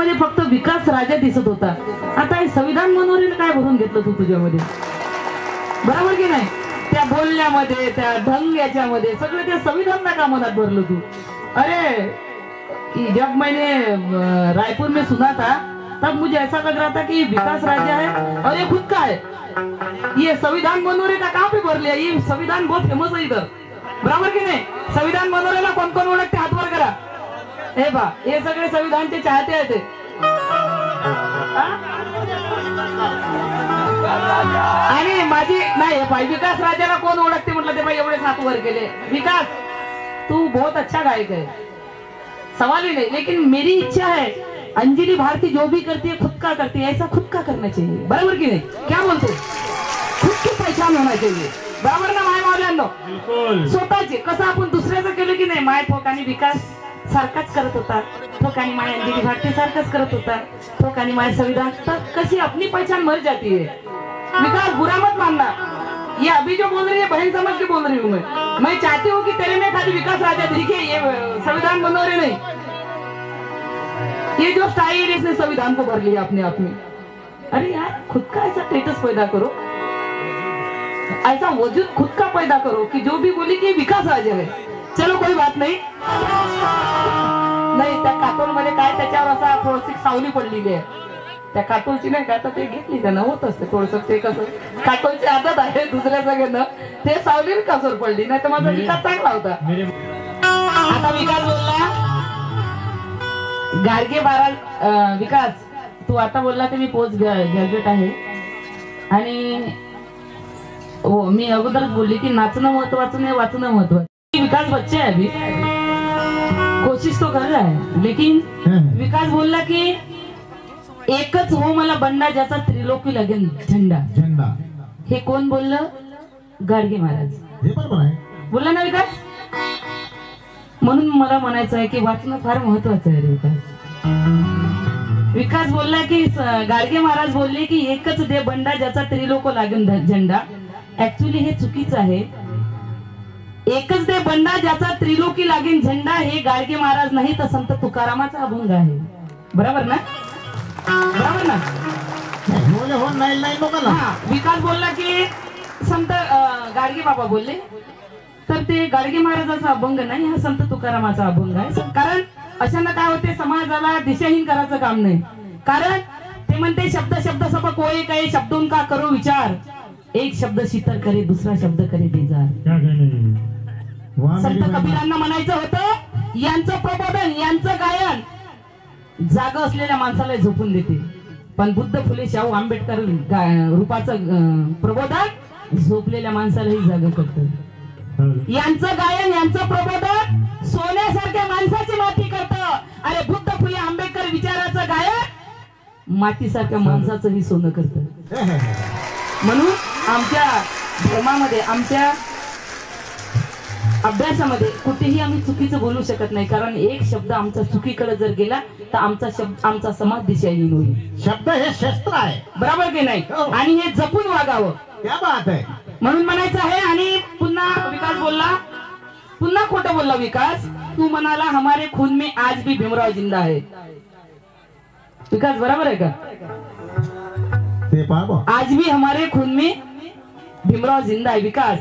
त्याच्यामध्ये फक्त विकास राजा दिसत होता. आता हे संविधान मनोरीला काय भरून घेतलं तू तुझ्यामध्ये? बरोबर की नाही? त्या बोलण्यामध्ये, त्या ढंग याच्यामध्ये सगळं त्या संविधान का मनात भरलं तू? अरे जब मैंने रायपुर में सुना था तब मुझे ऐसा लग रहा था कि विकास राजा है और ये खुद का है. ये संविधान मनोरे का कहाँ पे भर लिया? ये संविधान बहुत फेमस है इधर. बराबर की नाही? संविधान मनोरेला कोण कोण ओळखते? हात वर करा. हे बा, हे सगळे संविधानचे चाहते आहेत. आणि माझी नाही विकास राजाला कोण ओळखते म्हटलं ते बाई एवढे हात वर केले. विकास तू बहुत अच्छा गायक है, सवाल ही नहीं, लेकिन मेरी इच्छा है अंजलि भारती जो भी करती है खुद का करती है, ऐसा खुद का करना चाहिए. बराबर की नहीं? क्या बोलते? खुद की पहचान होना चाहिए. बराबर ना माय मावल्यांनो? स्वतःची. कसं आपण दुसऱ्याचं केलं की नाही, माय ठोकानी विकास सारखाच करत होता, ठोकानी माय अंजलि भारती सारखाच करत होता, ठोकानी माय संविधान, तर कशी अपनी पहचान मर जाती है. विकास बुरा मत मानना, ये अभी जो बोल रही है बहन समझ के बोल रही हूँ मैं चाहती हूँ कि तेरे में खाली विकास राजा दिखे, ये संविधान मनोरे नहीं. ये जो स्टाइल इसने संविधान को भर लिया अपने आप में. अरे यार खुद का ऐसा स्टेटस पैदा करो, ऐसा वजूद खुद का पैदा करो कि जो भी बोले कि विकास राजा है. चलो कोई बात नहीं. नाही त्या काटोल मध्ये काय त्याच्यावर असा थोडीशी सावली पडलेली आहे. त्या काटोलची नाही काय तर ते घेतली त्यानं, होत असते थोडस ते कसं काटोलची आदत आहे दुसऱ्याचं घेणं, ते सावली कासोर पडली, नाही तर माझा विकास चांगला होता. आता विकास बोलला गाडगे महाराज. विकास तू आता बोलला की मी पोस्ट ग्रॅज्युएट आहे आणि हो मी अगोदरच बोलली की नाचणं महत्वाचं नाही, वाचणं महत्वाचं. विकास बच्चा है अभी, कोशिश तो कर रहा है, लेकिन विकास बोलला की एकच हो मला बंडा ज्याचा त्रिलोकी लागेल झेंडा. झेंडा हे कोण बोललं? गाडगे महाराज. हे बरोबर आहे, बोलला ना विकास. म्हणून मला म्हणायचं आहे की वाचणं फार महत्वाचं आहे रे विकास. विकास बोलला की गाडगे महाराज बोलले की एकच दे बंडा ज्याचा त्रिलोक लागेल झेंडा. ऍक्च्युली हे चुकीचं आहे. एकच दे बंडा ज्याचा त्रिलोकी लागेल झेंडा हे गाडगे महाराज नाही तर संत तुकारामाचा अभंग आहे. बरोबर ना? बरोबर ना? हो नाही नाही लोकांना. विकास बोलला की संत गाडगे बाबा बोलले तर ते गाडगे महाराजाचा अभंग नाही, हा संत तुकारामाचा अभंग आहे. कारण अशांना काय होते, समाजाला दिशाहीन करायचं काम नाही. कारण ते म्हणते शब्द शब्द सब कोई काही शब्दों का करो विचार, एक शब्द शीतल करे दुसरा शब्द करे बेजार. संत कबीरांना म्हणायचं होतं यांचं प्रबोधन, यांचं गायन जागा असलेल्या माणसाला झोपून देते, पण बुद्ध फुले शाहू आंबेडकर रूपाचं प्रबोधन झोपलेल्या माणसालाही जागा करतं. यांचं गायन, यांचं प्रबोधन सोन्यासारख्या माणसाची माती करतं. अरे बुद्ध फुले आंबेडकर विचाराचं गायन मातीसारख्या माणसाचंही सोनं करतं. म्हणून आमच्या धर्मामध्ये, आमच्या अभ्यासामध्ये कुठेही आम्ही चुकीचं बोलू शकत नाही. कारण एक शब्द आमचा चुकीकडे जर गेला तर आमचा समाज दिशाहीन होईल. शब्द हे शस्त्र आहे. बरोबर की नाही? आणि हे जपून वागावं. क्या बात आहे. म्हणून म्हणायचं आहे. आणि पुन्हा विकास बोलला, पुन्हा खोटं बोलला विकास. तू म्हणाला हमारे खून में आज भी भीमराव जिंदा है. विकास बरोबर आहे का? आज भी हमारे खून में भीमराव जिंदा है. विकास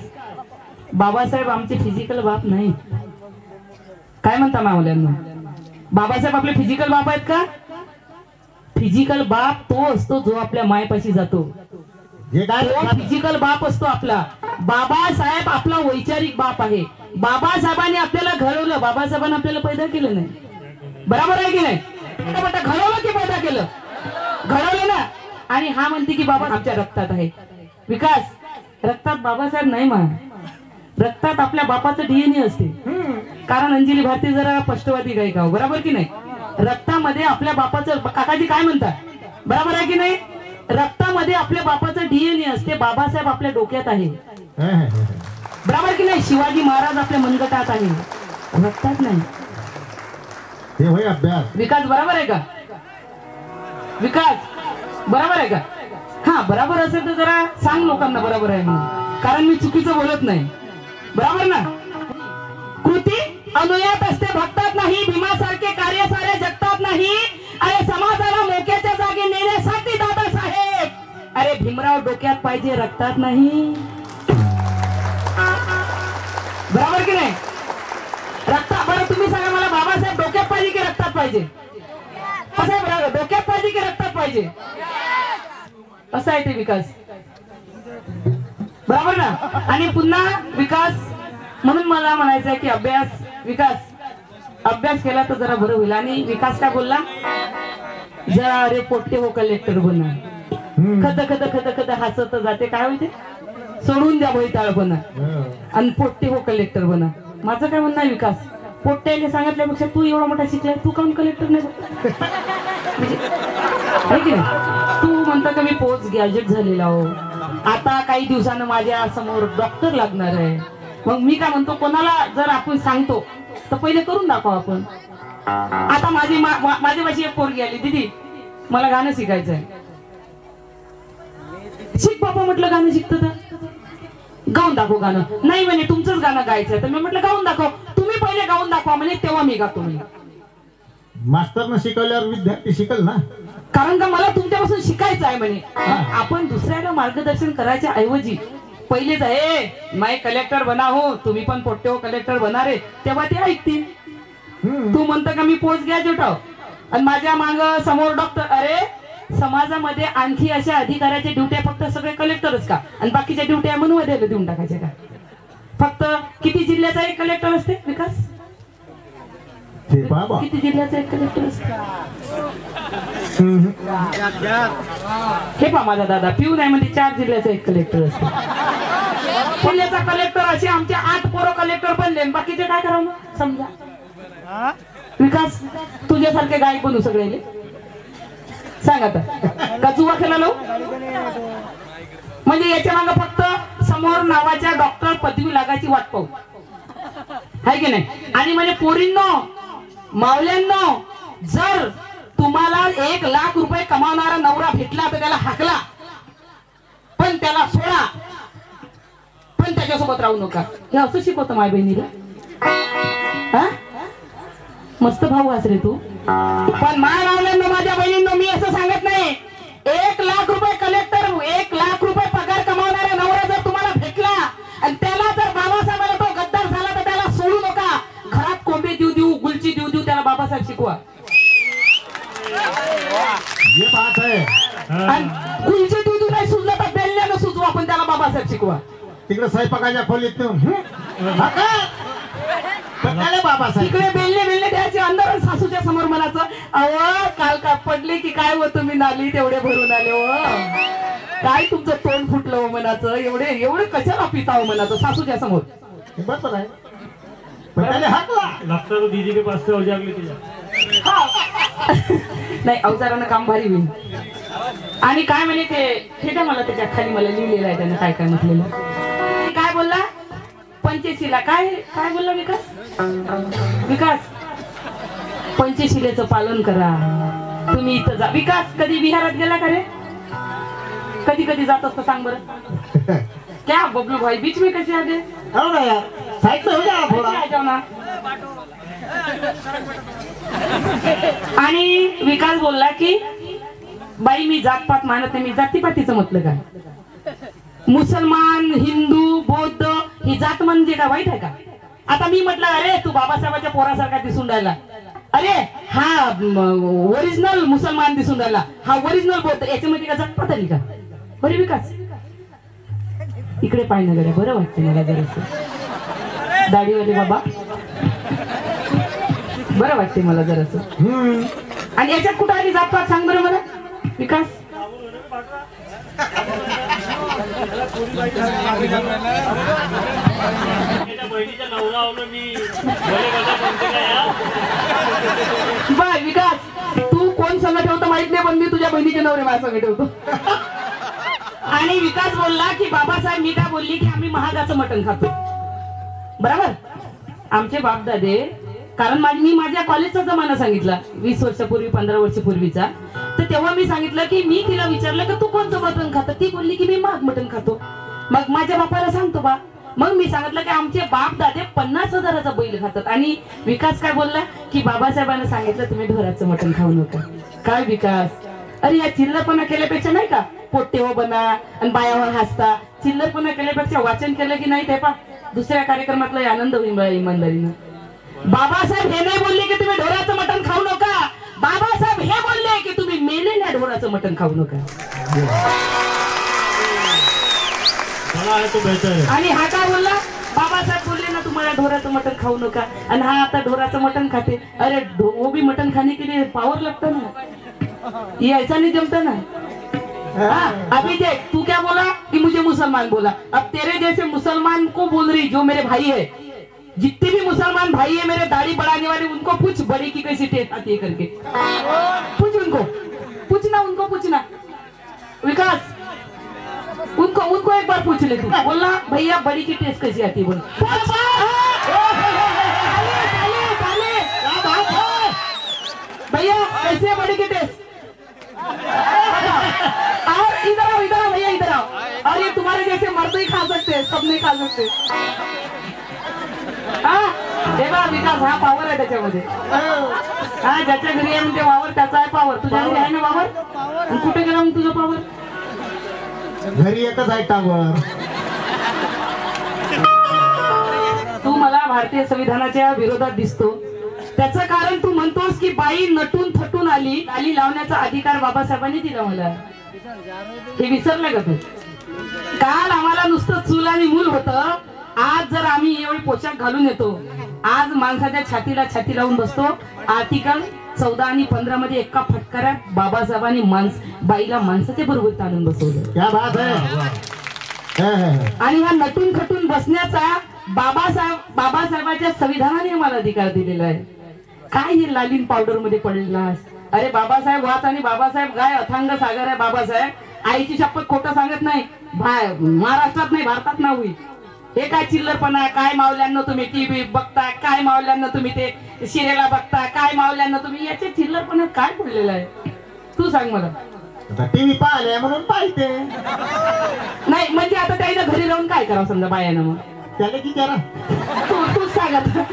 बाबासाहेब आमचे फिजिकल बाप नाही. काय म्हणता मावल्यांना? बाबासाहेब आपले फिजिकल बाप आहेत का? फिजिकल बाप तो असतो जो आपल्या मायपाशी जातो. फिजिकल बाप असतो आपला. बाबासाहेब आपला वैचारिक बाप आहे. बाबासाहेबांनी आपल्याला घडवलं, बाबासाहेबांनी आपल्याला पैदा केलं नाही. बरोबर आहे की नाही? घडवलं की पैदा केलं? घडवलं ना. आणि हा म्हणते की बाबा आमच्या रक्तात आहे. विकास रक्तात बाबासाहेब नाही मा, रक्तात आपल्या बापाचं डीएनए असते. कारण अंजली भारती जरा स्पष्टवादी गायिका हो. बरोबर की नाही? रक्तामध्ये आपल्या बापाचं, काकाजी काय म्हणतात? बरोबर आहे की नाही? रक्तामध्ये आपल्या बापाचं डीएनए असते. बाबासाहेब आपल्या डोक्यात आहे. बरोबर की नाही? शिवाजी महाराज आपल्या मनगटात आहे, रक्तात नाही. हे होय अभ्यास. विकास बरोबर आहे का? विकास बरोबर आहे का? हा बरोबर असेल तर जरा सांग लोकांना बरोबर आहे म्हणून, कारण मी चुकीचं बोलत नाही. बरोबर ना? कृती अनुयात असते भक्तात नाही, भीमासारखे कार्य साऱ्या जगतात नाही. अरे समाज भीमराव डोक्यात पाहिजे रक्तात नाही. बरोबर की नाही? रक्तात. बरं तुम्ही सांगा मला, बाबासाहेब डोक्यात पाहिजे की रक्तात पाहिजे? कसं आहे बरं, डोक्यात पाहिजे की रक्तात पाहिजे? असं आहे ते विकास. बरोबर ना? आणि पुन्हा विकास म्हणून मला म्हणायचं आहे की अभ्यास केला तर जरा बरं होईल. आणि विकास काय बोलला, जरा रे पोट्टे हो कलेक्टर बना. खत खत खत खत हसत जाते, काय होते, सोडून द्या भैताळपणा आणि पोट्टे हो कलेक्टर बना. माझं काय म्हणणं आहे विकास, पोट्ट्याने सांगितल्यापेक्षा तू एवढा मोठा शिकलाय, तू काऊन कलेक्टर नाही म्हणजे आहे की नाही? तू म्हणता का मी पोस्ट ग्रॅज्युएट झालेला हो, आता काही दिवसानं माझ्या समोर डॉक्टर लागणार आहे. मग मी काय म्हणतो, कोणाला जर आपण सांगतो तर पहिले करून दाखव आपण. आता माझ्यापाशी एक पोरगी आली, दीदी मला गाणं शिकायचं आहे. शिक बाबा म्हटलं, गाणं शिकतं तर गाऊन दाखव गाणं. नाही म्हणे तुमचंच गाणं गायचं. तर मी म्हटलं गाऊन दाखव. तुम्ही पहिले गाऊन दाखवा म्हणे, तेव्हा मी गातो म्हणे. मास्तरनं शिकवल्यावर विद्यार्थी शिकल ना, कारण का मला तुमच्यापासून शिकायचं आहे म्हणे. आपण दुसऱ्याला मार्गदर्शन करायच्या ऐवजी पहिलेच आहे मैं कलेक्टर बना हो, तुम्ही पण पोट्टे हो कलेक्टर बना रे, तेव्हा ते ऐकतील. तू म्हणतं का मी पोस्ट ग्रॅज्युएट आहो आणि माझ्या माग समोर डॉक्टर. अरे समाजामध्ये आणखी अशा अधिकाऱ्याच्या ड्युट्या फक्त सगळे कलेक्टरच का, आणि बाकीच्या ड्युट्या मनवाद्याला देऊन टाकायच्या का? फक्त किती जिल्ह्याचा एक कलेक्टर असते विकास? ते बाबा किती जिल्ह्याचा एक कलेक्टर असते? हे पहा माझा दादा पिऊ नाही म्हणजे 4 जिल्ह्याचा एक कलेक्टर असते. जिल्ह्याचा कलेक्टर असे आमचे 8 पोरं कलेक्टर बनले, बाकीचे काय करावं समजा. विकास तुझ्यासारखे गायक बनू सगळे, सांग आता का चुवा खेळा लावू? म्हणजे याच्या मागे फक्त समोर नावाच्या डॉक्टर पदवी लागायची वाट पाहू, आहे की नाही? आणि म्हणजे पोरींनो मावल्यांनो, जर तुम्हाला 1 लाख रुपये कमावणारा नवरा भेटला तर त्याला हाकला, पण त्याला सोडा, पण त्याच्यासोबत राहू नका. हे असं शिकवतं माय बहिणीला. मस्त भाऊ आहेस रे तू. पण माय मावल्यांनो, माझ्या बहिणींनो, मी असं सांगत नाही. 1 लाख रुपये कलेक्टर, 1 लाख रुपये पगार कमावणारा नवरा जर तुम्हाला भेटला आणि त्याला जर बाबासाहेबाला तो गद्दार झाला तर त्याला सोडू नका. घरात कोंबे देऊ गुलची देऊ त्याला बाबासाहेब शिकवा. ये बात आहे. गुलची देऊ नाही सुचलं तर बेल्ल्यानं सुचवा, पण त्याला बाबासाहेब शिकवा. तिकडे स्वयंपाकाच्या खोलीत बाबासाहेब तिकडे बेल्ले द्यायचे अंदर, सासूच्या समोर म्हणायचं, अहो काल का पडले की काय हो तुम्ही नाली तेवढे भरून आले हो, काय तुमचं तोंड फुटलं हो म्हणायचं, एवढे कशाला पिता हो म्हणायचं सासूच्या समोर. बरोबर आहे. पण त्याने हाकला लगता तो दीदी के पास से हो जागली तुझ्या. नाही अवजारानं काम भारी होईल. आणि काय म्हणे ते काय मला त्याच्या खाली मला लिहिलेलं आहे त्यानं काय काय म्हटलेलं. काय बोलला पंचशीला, काय काय बोलला विकास पंचशिलेचं पालन करा. तुम्ही इथं जा. विकास कधी विहारात गेला का रे? कधी कधी जात असतं सांग बरं. क्या बबलू भाई बीच में कैसे आ गए? हो ना यार, साईड में हो जा थोड़ा. आणि विकास बोलला की बाई मी जातपात मानत नाही. मी जातीपातीचं म्हटलं काय? मुसलमान हिंदू बौद्ध ही जात म्हणजे का वाईट आहे का? आता मी म्हटलं अरे तू बाबासाहेबांच्या पोरासारखा दिसून राहिला, अरे हा ओरिजिनल मुसलमान दिसून राहिला, हा ओरिजिनल बौद्ध, याच्यामध्ये का जातपात आली का? बरे विकास इकडे पाय नगरे बरं वाटते मला जरासं दाढीवाले बाबा, बरं वाटते मला जरासं. आणि याच्यात कुठं आली जातपात सांग बरं मला विकास. बाय विकास तू कोण संघ ठेवतो माहित नाही, पण मी तुझ्या बहिणीचे नवरे माझ्या संघ ठेवतो. आणि विकास बोलला की बाबासाहेब मी काय बोलली की आम्ही महागाचं मटण खातो. बरोबर आमचे बापदादे, कारण मी माझ्या कॉलेजचा जमाना सांगितला 20 वर्षापूर्वी 15 वर्षापूर्वीचा. तर तेव्हा मी सांगितलं की मी तिला विचारलं की तू कोणतं मटण खातं? ती बोलली की मी महाग मटण खातो. मग माझ्या बापाला सांगतो बा. मग मी सांगितलं की आमचे बाप दादे 50,000चा बैल खातात. आणि विकास काय बोलला की बाबासाहेबांना सांगितलं तुम्ही ढोराचं मटण खाऊ नका. काय विकास, अरे या चिल्लरपणा केल्यापेक्षा नाही का पोट्टे हो बना आणि बायावर हसता. चिल्लरपणा केल्यापेक्षा वाचन केलं की नाही ते पा दुसऱ्या कार्यक्रमातला आनंद होईल बा इमानदारीनं. बाबासाहेब हे नाही बोलले की तुम्ही ढोराचं मटण खाऊ नका. बाबासाहेब हे बोलले की तुम्ही मेलेल्या ढोराचं मटण खाऊ नका. मला आहे तो बेहतर आहे. आणि हा काय बोलला? बाबासाहेब बोलले ना तुम्हाला ढोराचं मटण खाऊ नका आणि हा आता ढोराचं मटण खाते. अरे वो भी मटण खाने के लिए पावर लगता ना, ये ऐसा नहीं जमता ना. हाँ, अभी देख तू क्या बोला कि मुझे मुसलमान बोला. अब तेरे जैसे मुसलमान को बोल रही, जो मेरे भाई है, जितने भी मुसलमान भाई है मेरे दाढ़ी बढ़ाने वाले, उनको पूछ बड़ी की कैसी टेस्ट आती है करके. पूछ उनको, पूछना उनको, पूछना विकास, उनको एक बार पूछ ले तू. बोलना भैया बड़ी की टेस्ट कैसी आती है बोल. भैया कैसी है बड़ी की टेस्ट? और इधर आओ भैया, इधर आओ. और ये तुम्हारे जैसे मर्द ही खा सकते हैं, सब नहीं खा सकते. हा विकास, हा पावर आहे त्याच्यामध्ये. हा ज्याच्या घरी आहे म्हणजे वावर त्याचा आहे पावर. तुझ्या घरी आहे ना वावर? कुठे गेला मग तुझं पावर? घरी एकच आहे टावर. तू मला भारतीय संविधानाच्या विरोधात दिसतो. त्याचं कारण तू म्हणतोस की बाई नटून थटून आली लावण्याचा अधिकार बाबासाहेबांनी दिला मला. हे विसरलं का तू? काल आम्हाला नुसतं चूल आणि मूल होतं. आज जर आम्ही एवढे पोशाख घालून येतो, आज माणसाच्या छातीला छाती लावून बसतो. आर्टिकल 14 आणि 15 मध्ये एका फटकाऱ्यात बाबासाहेबांनी बाईला माणसाच्या बरोबर आणून बसवलं. क्या बात आहे. आणि हा नटून खटून बसण्याचा बाबासाहेबाच्या संविधानाने आम्हाला अधिकार दिलेला आहे. काय हे लालीन पावडर मध्ये पडलेलास? अरे बाबासाहेब वाच आणि बाबासाहेब गाय, अथांग सागर आहे बाबासाहेब. आईची शपथ खोटं सांगत नाही. महाराष्ट्रात नाही भारतात ना होईल. हे काय चिल्लरपणा? काय मावल्यांना तुम्ही टीव्ही बघता, काय मावल्यांना तुम्ही ते शिरेला बघता, काय मावल्यांना तुम्ही याचे चिल्लरपणा काय पडलेला आहे? तू सांग मला. टीव्ही पाहिले म्हणून पाहिजे नाही म्हणजे आता त्याच्या घरी राहून काय करावं समजा बायानं? मग त्याला की करा. तूच सांग आता,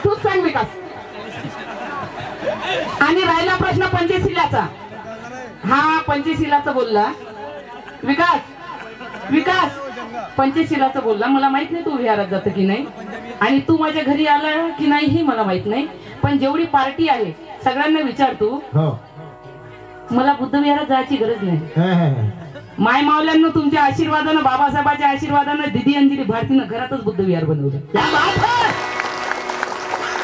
तूच सांग विकास. आणि राहिला प्रश्न पंचशिलाचा. हा पंचशिलाचा बोलला विकास पंचशिलाचं बोलला. मला माहित नाही तू विहारात जात की नाही आणि तू माझ्या घरी आला की नाही हे मला माहित नाही. पण जेवढी पार्टी आहे सगळ्यांना विचार तू. मला बुद्ध विहारात जायची गरज नाही. माय मावल्यांना तुमच्या आशीर्वादानं, बाबासाहेबांच्या आशीर्वादानं दिदी अंजली भारतीनं घरातच बुद्ध विहार बनवलं.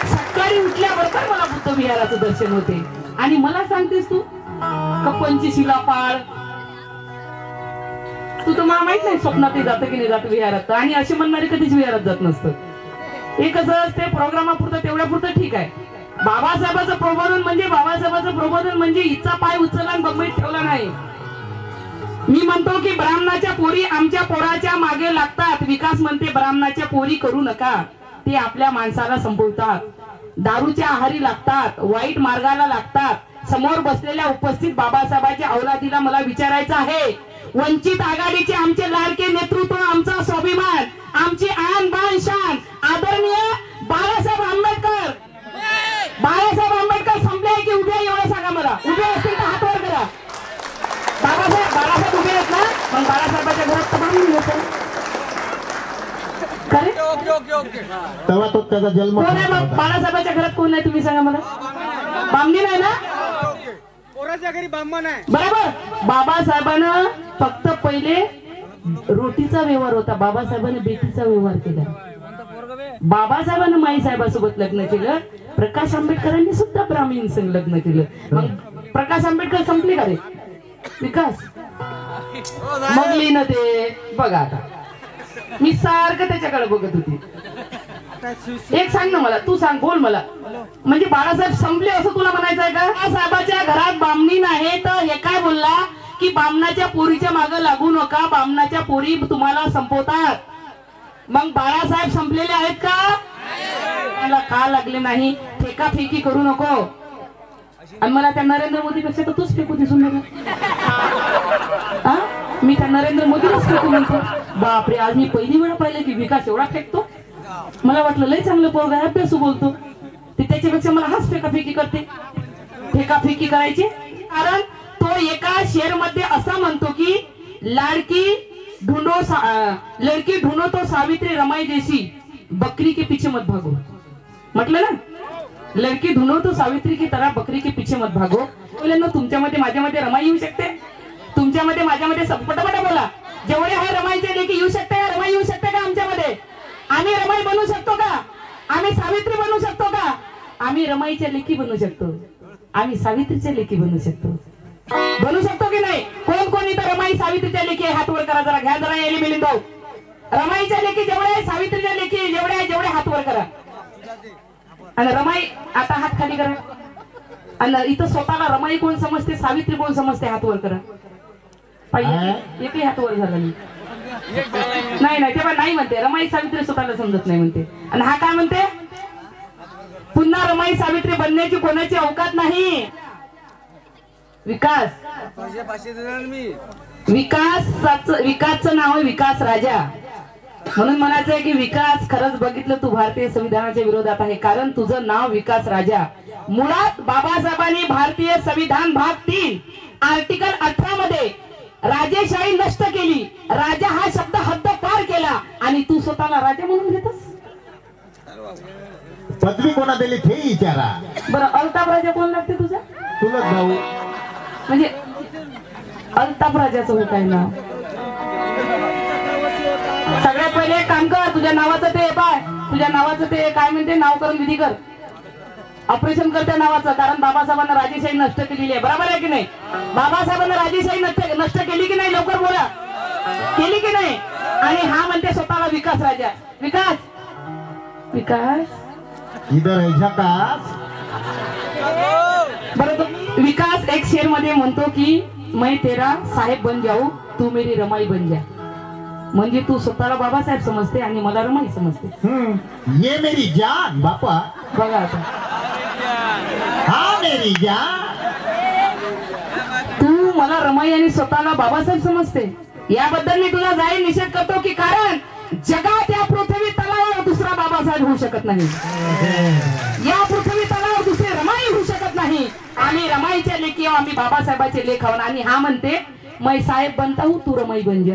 सकाळी उठल्याबरोबर मला बुद्ध विहाराचं दर्शन होते. आणि मला सांगतेस तू का पंचशिला पाळ? तू तर मला माहित नाही स्वप्नात जातं की नाही जात विहारात. आणि असे म्हणणारे कधीच विहारात जात नसतं. हे कसं असते, प्रोग्रामापुरतं तेवढ्या पुरतं ठीक आहे. बाबासाहेबाचं प्रबोधन म्हणजे इच्छा पाय उचलला आणि बंबईत ठेवला नाही. मी म्हणतो की ब्राह्मणाच्या पोरी आमच्या पोराच्या मागे लागतात. विकास म्हणते ब्राह्मणाच्या पोरी करू नका, ते आपल्या माणसाला संपवतात, दारूच्या आहारी लागतात, वाईट मार्गाला लागतात. समोर बसलेल्या उपस्थित बाबासाहेबांच्या औलादीला मला विचारायचं आहे, वंचित आघाडीचे आमचे लाडके नेतृत्व, आमचा स्वाभिमान, आमची आन बान शान आदरणीय बाळासाहेब आंबेडकर संपले की उभे? एवढं सांगा मला. उभे असतील तर हात वर करा. बाळासाहेब उभे आहेत ना? मग बाळासाहेबांच्या घरात तर बांधून येतो. तेव्हा तो त्याचा जन्म. कोण आहे मग बाळासाहेबांच्या घरात? कोण आहे तुम्ही सांगा मला. बामणी नाही ना? घरी बामण आहे बरोबर. बाबासाहेबांना फक्त पहिले रोटीचा व्यवहार होता. बाबासाहेबांनी बेटीचा व्यवहार केला. बाबासाहेबांना माईसाहेबासोबत लग्न केलं. प्रकाश आंबेडकरांनी सुद्धा ब्राह्मण संग लग्न केलं. मग प्रकाश आंबेडकर संपले का रे विकास? मग लिहिणं ते बघा. आता मी सारखं त्याच्याकडे बघत होती. एक सांग ना मला, तू सांग, बोल मला. म्हणजे बाळासाहेब संपले असं तुला म्हणायचं आहे का? बाबासाहेबाच्या घरात बामणी नाही तर हे काय बोलला की बामणाच्या पोरीच्या मागे लागू नका, बामणाच्या पोरी तुम्हाला संपवतात. मग बाळासाहेब संपलेले आहेत का? मला का लागले नाही? फेकाफेकी करू नको. आणि मला त्या नरेंद्र मोदी पेक्षा तर तूच फेकू दिसून हा. मी त्या नरेंद्र मोदीलाच फेकू म्हणतो. बापरे, आज मी पहिली वेळा पाहिलं की विकास एवढा फेकतो. मला वाटलं लय चांगलं पोरगा आहे, अभ्यासू बोलतो. ते त्याच्यापेक्षा मला हाच फेकाफेकी करते. फेकाफेकी करायची कारण तो एका शेर मध्ये असा म्हणतो की लड़की ढूंढो तो सावित्री रमाई जैसी बकरी के पीछे मत भागो. म्हटलं ना, लड़की ढूंढो तो सावित्री की तरह बकरी के पीछे मत भागो. मुलांनो, तुमच्यामध्ये माझ्यामध्ये रमाई येऊ शकते, तुमच्यामध्ये माझ्यामध्ये पटापटा बोला. जेवढे आहे रमाईचे लेकी येऊ शकते का? रमाई येऊ शकते का आमच्यामध्ये? आम्ही रमाई बनू शकतो का? आम्ही सावित्री बनू शकतो का? आम्ही रमाईच्या लेकी बनू शकतो, आम्ही सावित्रीच्या लेकी बनू शकतो. बनू शकतो की नाही? कोण कोण इथं रमाई सावित्रीच्या लेकी आहे? हात वर करा जरा. घ्या जरा एली मिलिंद भाऊ. रमाईच्या लेकी जेवढे आहे, सावित्रीच्या लेकी जेवढे आहे, जेवढे हात वर करा. आणि रमाई आता हात खाली करा. आणि इथं स्वतःला रमाई कोण समजते, सावित्री कोण समजते? हात वर करा. पाहिजे एकही हात वर झाला नाही. नाही तेव्हा नाही म्हणते, रमाई सावित्री स्वतःला समजत नाही म्हणते. आणि हा काय म्हणते? पुन्हा रमाई सावित्री बनण्याची कोणाची अवकात नाही. विकास, विकासचं नाव आहे विकास राजा. म्हणून म्हणायचंय की विकास, खरंच बघितलं तू भारतीय संविधानाच्या विरोधात आहे, कारण तुझं नाव विकास राजा. मुळात बाबासाहेबांनी भारतीय संविधान भाग 3 आर्टिकल 18 मध्ये राजेशाही नष्ट केली. राजा हा शब्द हद्द पार केला आणि तू स्वतःला राजा म्हणून घेतोस. पदवी कोणा दिली ते विचारा. बरं, अल्ताफ राजा कोण लागते तुझा? तुलाच भाऊ. म्हणजे अल्ताफ राजाचं हो काय नाव? सगळ्यात पहिले एक काम कर, तुझ्या नावाचं ते पाय, तुझ्या नावाचं ते काय म्हणते, नावकरण विधी कर, ऑपरेशन कर त्या नावाचं. कारण बाबासाहेबांना राजेशाही नष्ट केलेली आहे. बरोबर आहे की नाही? बाबासाहेबांना राजेशाही नष्ट केली की नाही? लवकर बोला, केली की नाही? आणि हा म्हणते स्वतःला विकास राजा. विकास, विकास इधर है झकास. बरोबर. विकास एक शेर मध्ये म्हणतो की मैं तेरा साहेब बन जाऊ, तू मेरी रमाई बन जा. म्हणजे तू स्वतःला बाबासाहेब समजते आणि मला रमाई समजते. ये मेरी जान बापा. बघा आता, हा मेरी जान. तू मला रमाई आणि स्वतःला बाबासाहेब समजते. याबद्दल मी तुला जाहीर निषेध करतो की कारण जगात या पृथ्वी तलावावर दुसरा बाबासाहेब होऊ शकत नाही. या पृथ्वी तलावावर दुसरी रमाई होऊ शकत नाही. आम्ही रमाईच्या लेखी आहोत, आम्ही बाबासाहेबाचे लेख आहोत. आणि हा म्हणते मैं साहेब बनता हूं, तू रमाई बन जा.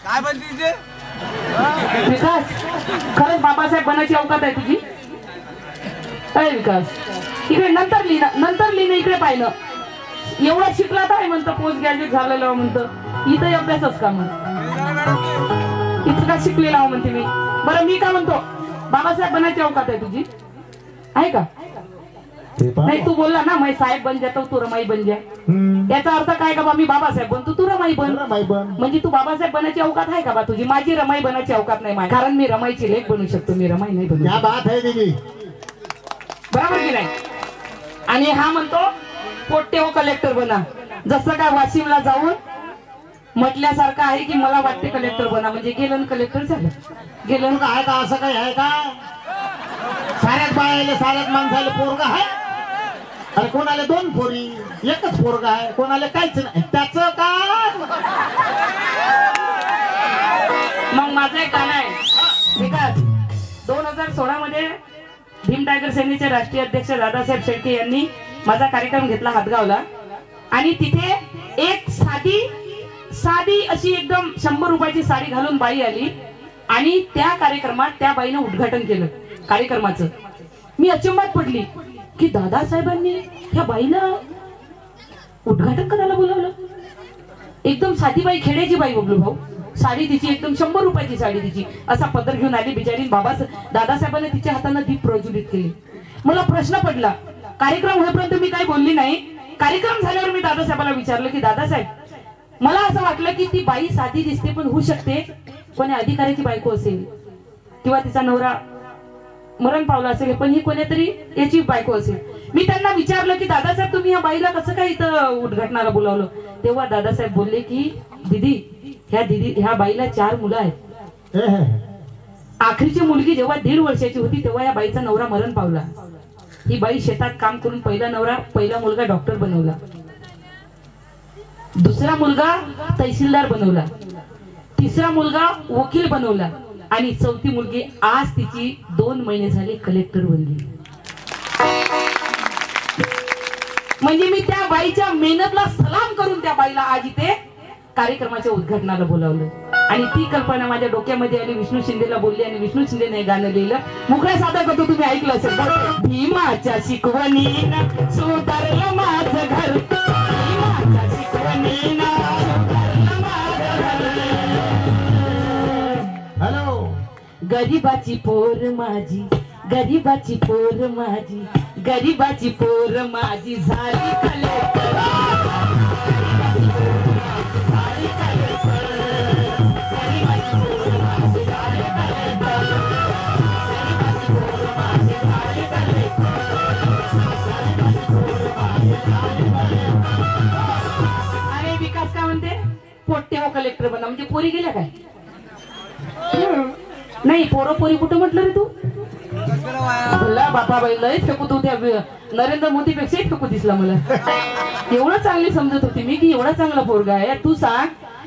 काय बनते विकास, खरंच बाबासाहेब बनायची अवकात आहे तुझी? काय विकास, इकडे नंतर लिहिणं इकडे पाहिलं. एवढा शिकला तर म्हणतं, पोस्ट ग्रॅज्युएट झालेलं म्हणतं, इथं अभ्यासच का मग? इथं का शिकलेला हो म्हणते मी. बरं मी काय म्हणतो, बाबासाहेब बनायची अवकात आहे तुझी? आहे का? नाही, तू बोलला ना मैं साहेब बन जातो, तू रमाई बन जा. याचा अर्थ काय का बा, मी बाबासाहेब बनतो, तू रमाई बन. म्हणजे तू बाबासाहेब बनायची अवकात आहे का बा तुझी? माझी रमाई बनायची अवकात नाही, कारण मी रमाईची लेख बनू शकतो, मी रमाई नाही बनू. क्या बात है दीदी. बरोबर की नाही? आणि हा म्हणतो पोट्टे हो कलेक्टर बना. जसं काय वाशिमला जाऊन म्हटल्यासारखं आहे की मला वाटते कलेक्टर बना, म्हणजे गेलं कलेक्टर झालं. गेलं आहे का? असं काही आहे का? साऱ्यात बायाले साऱ्यात माणसाले पोरगा आहे. अरे कोणाला 2 पोरी, एकच पोरगा आहे, कोणाला काहीच नाही. त्याच काय? मग माझं एक गाणं आहे विकास. 2016 मध्ये भीम टायगर सेनेचे राष्ट्रीय अध्यक्ष दादासाहेब शेळके यांनी माझा कार्यक्रम घेतला हातगावला. आणि तिथे एक साधी अशी एकदम 100 रुपयाची साडी घालून बाई आली आणि त्या कार्यक्रमात त्या बाईनं उद्घाटन केलं कार्यक्रमाचं. मी अचंबात पडली की दादासाहेबांनी त्या बाईला उद्घाटन करायला बोलावलं. एकदम साधी बाई, खेड्याची बाई बबलू भाऊ. साडी तिची एकदम 100 रुपयाची साडी तिची, असा पदर घेऊन आली बिचारी. दादासाहेबांनी तिच्या हाताने दीप प्रज्वलित केले. मला प्रश्न पडला, कार्यक्रम होईपर्यंत मी काही बोलली नाही. कार्यक्रम झाल्यावर मी दादासाहेबांना विचारलं की दादासाहेब, मला असं वाटलं की ती बाई साधी दिसते पण होऊ शकते कोणी अधिकाऱ्याची बायको असेल किंवा तिचा नवरा मरण पावला असेल, पण ही कोणीतरी याची बायको असेल. मी त्यांना विचारलं की दादासाहेब तुम्ही या बाईला कसं काय इथं उद्घाटनाला बोलावलं? तेव्हा दादासाहेब बोलले की ह्या बाईला 4 मुलं आहेत. आखरीची मुलगी जेव्हा 1.5 वर्षाची होती तेव्हा या बाईचा नवरा मरण पावला. ही बाई शेतात काम करून पहिला मुलगा डॉक्टर बनवला, दुसरा मुलगा तहसीलदार बनवला, तिसरा मुलगा वकील बनवला आणि चौथी मुलगी आज तिची 2 महिने झाले कलेक्टर बनली. म्हणजे मी त्या बाईच्या मेहनतला सलाम करून त्या बाईला आज इथे कार्यक्रमाच्या उद्घाटनाला बोलावलं आणि ती कल्पना माझ्या डोक्यामध्ये आली. विष्णू शिंदेला बोलली आणि विष्णू शिंदेने गाणं लिहिलं. मुखडा सादर करतो, तुम्ही ऐकलं असेल. भीमाच्या शिकवणीनं सुधारलं माझं घर, भीमाच्या शिकवणीनं सुधारलं माझं घर. हॅलो. गरीबाची पोर माझी, गरीबाची पोर माझी, गरीबाची पोर माझी झाली कलेक्टर. अरे विकास काय म्हणते, पोट्टे हो कलेक्टर बना. म्हणजे पोरी गेल्या काय? नाही, पोरं पोरी कुठं म्हटलं रे तू? बापा बाई लय फेकू तू. त्या नरेंद्र मोदी पेक्षा फेकू दिसला मला. एवढं चांगली समजत होती मी की एवढा चांगला पोरगा आहे. तू सांग,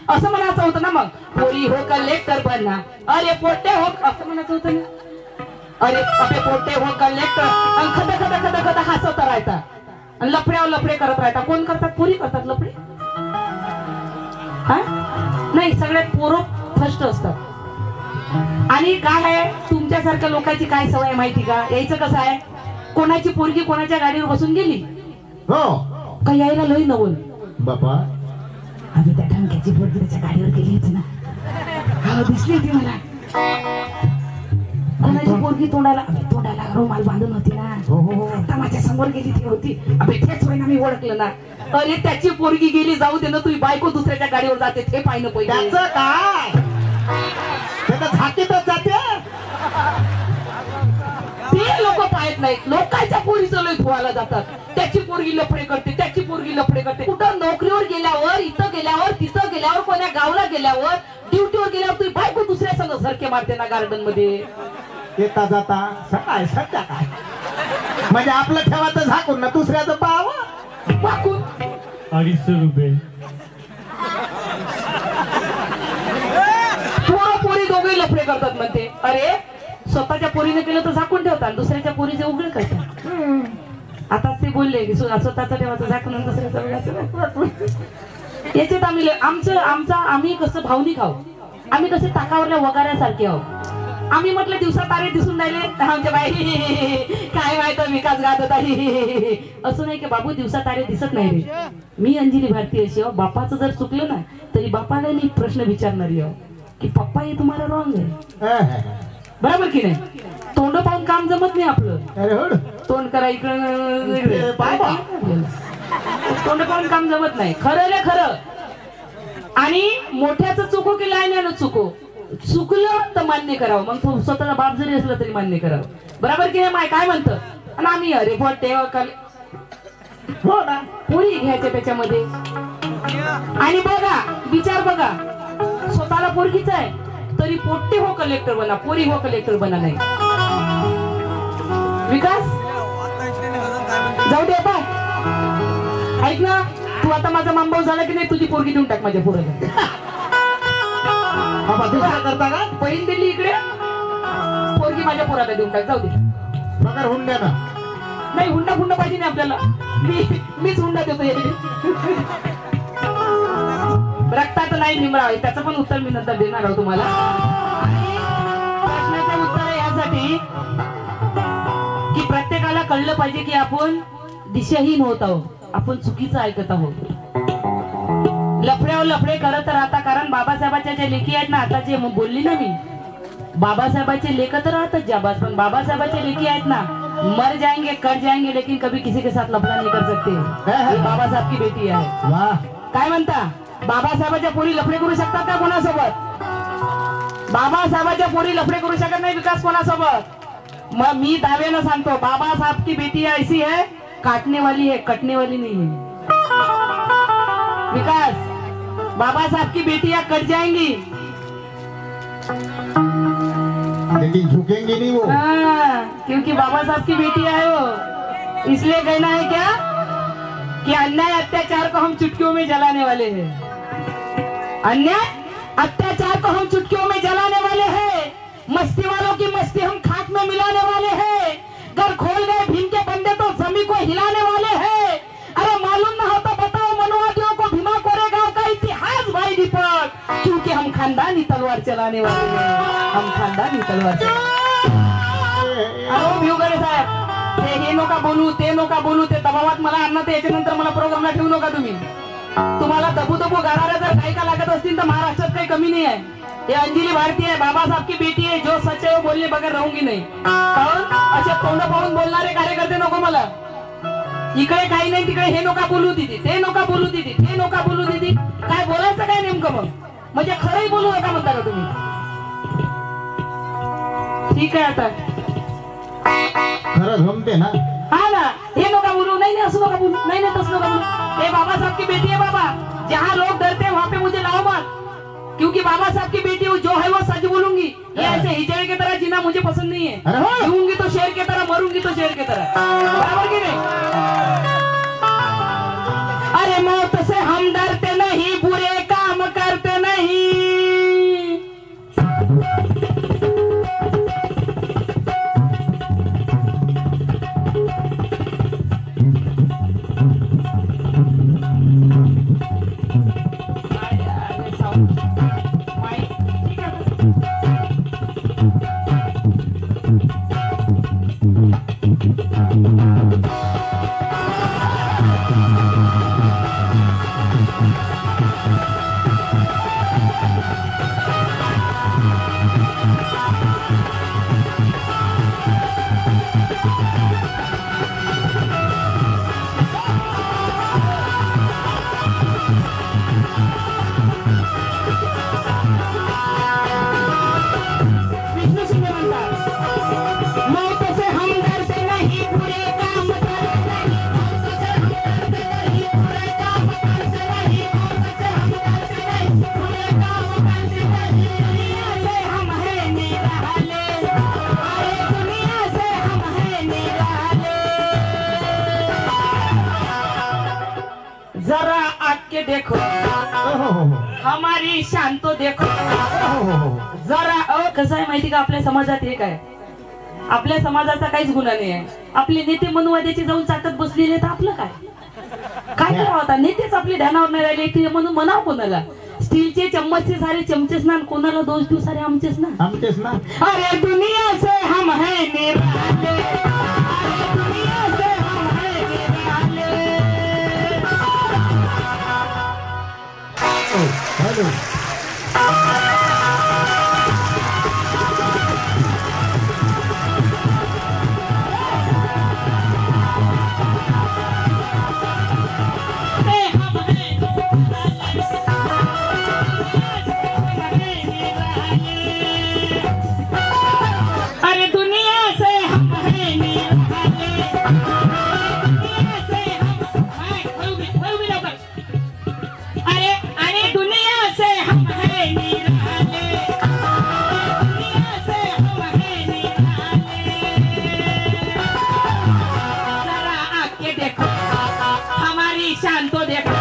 असं म्हणायचं होतं ना मग, पोरी हो कलेक्टर बना. अरे पोट्टे हो असं म्हणायचं होतं ना. अरे अरे पोट्टे हो कलेक्टर. आणि खदा खदा खदा खदा हसत राहता आणि लफड्यावर लफडे करत राहता. कोण करतात? पोरी करतात लफडे. हा नाही, सगळ्यात पोरं फर्स्ट असतात. आणि काय आहे तुमच्यासारख्या लोकांची काय सवय माहिती का? यायचं कसं आहे, कोणाची पोरगी कोणाच्या गाडीवर बसून गेली हो का यायला लई नवल. बापा अरे त्या ढंक्याची पोरगी त्याच्या गाडीवर गेली होती ना, हा दिसली होती मला. कोणाची पोरगी तोंडाला रुमाल बांधून होती ना, आता माझ्या समोर गेली ती होती. अबे तेच होय ना, मी ओळखलं ना. अरे त्याची पोरगी गेली, जाऊ दे ना, तुझी बायको दुसऱ्याच्या गाडीवर जाते ते पाहिलं पहिले. त्याचं काय, त्याचं झाकीतच जाते. ते लोक पाहत नाहीत. लोकांच्या पोरीचं लय धुवायला जातात. त्याची पोरगी लफडे करते, त्याची पोरगी लफडे करते. कुठं नोकरीवर गेल्यावर, इथं गेल्यावर, तिथं गेल्यावर, कोण्या गावला गेल्यावर, ड्युटीवर गेल्यावर तुझी बायको दुसऱ्या संग सरके मारते ना गार्डन मध्ये. येता जाता सकाळ सध्या काय म्हणजे आपलं ठेवायचं झाकून ना दुसऱ्याचं पाहावं. वाकून 250 रुपये. पोरं पोरी दोघे लफडे करतात म्हणते. अरे स्वतःच्या पोरीने केलं तर झाकून ठेवतात, दुसऱ्याच्या पोरीचे उघड करतात. आता ते बोलले की स्वतःचं ठेवायचं झाकून आणि दुसऱ्याचं वेगळं. याच्यात आम्ही कसं भावनिक आहोत, आम्ही कसे ताकावरल्या वगाऱ्यासारखे आहोत. आम्ही म्हटलं दिवसा तारे दिसून राहिले, आमच्या बाई काय माहित विकास गात होता. असं नाही की बाबू दिवसा तारे दिसत नाही रे. मी अंजली भारती अशी आहो, बापाचं जर चुकलं ना तरी बापाला मी प्रश्न विचारणारी आहो की पप्पा हे तुम्हाला रॉंग आहे, बरोबर की नाही. तोंड पाहून काम जमत नाही आपलं. अरे हो तोंड करा इकडं, तोंड पाहून काम जमत नाही. खरं रे खरं. आणि मोठ्याचं चुको की लहान्यानं चुको, चुकलं तर मान्य करावं. मग तू स्वतःचा बाप जरी असलं तरी मान्य करावं, बरोबर की नाही. माय काय म्हणतं. आणि आम्ही अरे पोट्टे हो ना, पोरी घ्यायच्या त्याच्यामध्ये. आणि बघा विचार बघा, स्वतःला पोरगीच आहे तरी पोट्टे हो कलेक्टर बना, पोरी हो कलेक्टर बना नाही. विकास जाऊ दे आता. ऐक ना, तू आता माझा मांबाव झाला की नाही, तुझी पोरगी देऊन टाक माझ्या पोराला. बाबा दुसरा करता का? बहीण दिली इकडे, पोरगी माझ्या पोराला देऊन टाक. जाऊ दे. पगार होऊन द्या ना. नाही, हुंडा फुंडा पाहिजे नाही आपल्याला. मीच हुंडा देतो. रक्तात नाही भीमराव, त्याचं पण उत्तर मी नंतर देणार आहोत तुम्हाला. प्रश्नाचं उत्तर आहे यासाठी की प्रत्येकाला कळलं पाहिजे की आपण दिशाहीन होत आहोत, आपण चुकीचं ऐकत आहोत. लफड्यावर लफडे करत राहता. कारण बाबासाहेबांच्या ज्या लेखी आहेत ना, आता जे बोलली ना मी, बाबासाहेबांचे लेख तर राहतात जाबाज, पण बाबासाहेबांचे लेखी आहेत ना, मर जाएंगे कट जाएंगे लेकिन कभी किसी के साथ लफड़ा नहीं कर सकते. बाबा साहब की बेटी आहे. वाह, काय म्हणता, बाबासाहेबांच्या पोरी लफडे करू शकतात का कोणासोबत? बाबासाहेबांच्या पोरी लफडे करू शकत नाही विकास कोणासोबत. मग मी दाव्यानं सांगतो, बाबासाहेब की बेटी ऐसी है काटने वाली है, कटने वाली नहीं है. विकास, बाबा साहब की बेटियां कट जाएंगी लेकिन झुकेंगे नहीं वो. क्योंकि बाबा साहब की बेटी है वो. इसलिए कहना है क्या कि अन्याय अत्याचार को हम चुटकियों में जलाने वाले हैं. अन्याय अत्याचार को हम चुटकियों में जलाने वाले हैं. मस्ती वालों की मस्ती हम खाक में मिलाने वाले हैं. घर खोल गए भीम के बंदे तो जमीन को हिलाने वाले हैं. अरे मालूम ना होता बताओ मनुवादियों को भीमा कोरेगांव का इतिहास भाई खानदानी तलवार चलाने वाले हैं, हम खानदानी तलवार अहो भिवगरे साहेब, हे नका बोलू, ते नका बोलू, ते दबावात मला आणणं, ते याच्यानंतर मला प्रोग्रामला ठेवू नका तुम्ही. तुम्हाला दबू दबू गाणाऱ्या जर गायिका लागत असतील तर महाराष्ट्रात काही कमी नाही आहे. ये अंजली भारती है, बाबा साहब की बेटी है, जो सच है वो बोलने बगैर रहूंगी नाही. कारण असे तोंड पाहून बोलणारे कार्यकर्ते नको मला. इकडे काही नाही, तिकडे हे नका बोलू दीदी, ते नका बोलू दीदी, ते नका बोलू दीदी. काय बोलायचं काय नेमकं मग? म्हणजे खरंही बोलू नका म्हणता का तुम्ही? ठीक आहे आता खरं जमते ना. हा ना, हे नका बोलू, नहीं नहीं असं नका बोलू, नहीं नहीं तसं नका बोलू. ये बाबा साहब की बेटी है बाबा, जहाँ लोग डरते हैं वहाँ पे मुझे लाओ मत, क्योंकि बाबा साहब की बेटी जो है वो सच बोलूंगी. ये ऐसे हिजड़े की तरह जीना मुझे पसंद नहीं है. अरे वाह! जीऊंगी तो शेर की तरह, मरूंगी तो शेर की तरह. बराबर की नहीं? अरे मौत से हम डरते नहीं, बुरे काम करते नहीं. जरा आके देखो हमारी शान तो देखो जरा. कसं आहे माहिती का, आपल्या समाजात एक आहे, आपल्या समाजाचा काहीच गुन्हा नाही आहे. आपले नेते मनुवाद्याची जाऊन चाटत बसलेले, तर आपलं काय काय करावं आता? नेतेच आपले ध्यानावर नाही राहिले की म्हणून म्हणावं कोणाला? स्टीलचे चम्मचचे सारे चमचेच ना, कोणाला दोष देऊ, सारे आमचेच ना, आमचेच ना. अरे दुनिया से हम है निराले, अरे दुनिया से हम है निराले. हॅलो. अरे दुनिया से हम है निराले, दुनिया से हम अरे अरे दुनिया से हम है निराले, दुनिया से हम है निराले. जरा आके देखो हमारी शान तो देखो.